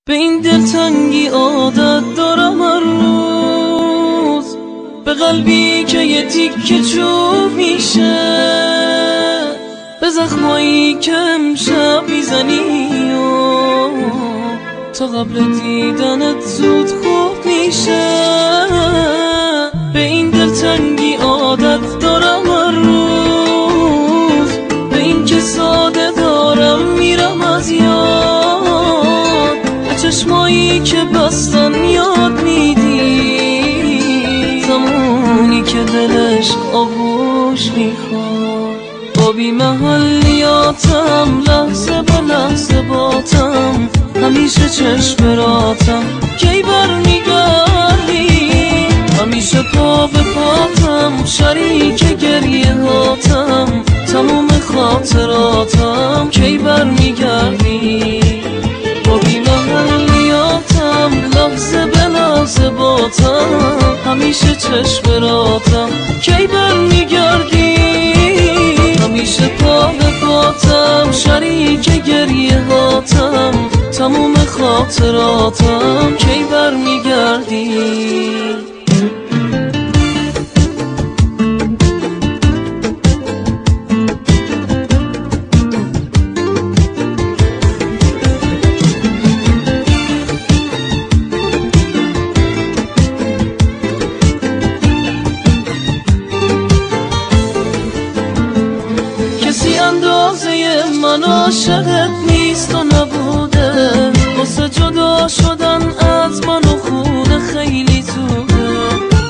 به این دلتنگی عادت دارم هر روز، به قلبی که یه تیکه چوب میشه، به زخمایی که امشب میزنی و تا قبل دیدنت زود خوب میشه. به این دلتنگی عادت دارم هر روز، به این که ساده دارم میرم از یاد، به چشمایی که بستن یاد میدی زمانی که دلش آغوش میخواد. با بی محلیاتم لحظه به لحظه باتم، همیشه چشم راتم کی برمیگردی، همیشه پا به پاتم شریک گریه هاتم، تموم خاطراتم کی برمیگردی. با بی محلیاتم لحظه به لحظه باتم، همیشه چشم راتم کی برمیگردی، همیشه پا به پاتم شریک گریه هاتم، تموم خاطراتم کی برمیگردی. کسی اندازه من عاشقت نیست و نبوده، واسه جدا شدن از من و خونه خیلی زوده.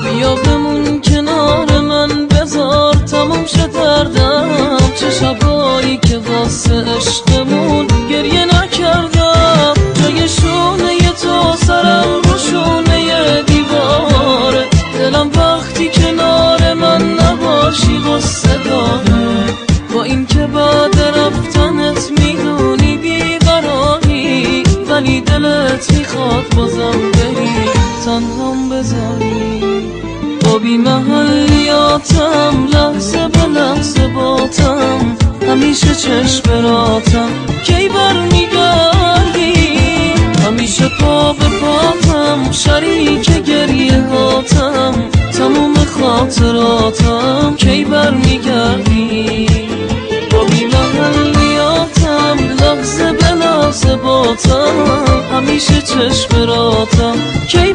بیا بمون کنار من بذار تموم شه دردم، چه شبایی که واسه عشقمون گریه نکردم، جای شونه تو سرم رو شونه دیواره، دلم وقتی کنار من نباشی غصه داره. با این که بعد رفتنت میدونی بیقراری، ولی دلت میخواد بازم بری تنهام بذاری. با بی محلیاتم لحظه به لحظه باتم، همیشه چشم راتم کی برمیگردی، همیشه پا به پاتم شریک گریه هاتم، تموم خاطراتم کی برمیگردی. با بی محلیاتم لحظه به لحظه باتم، همیشه چشم راتم کی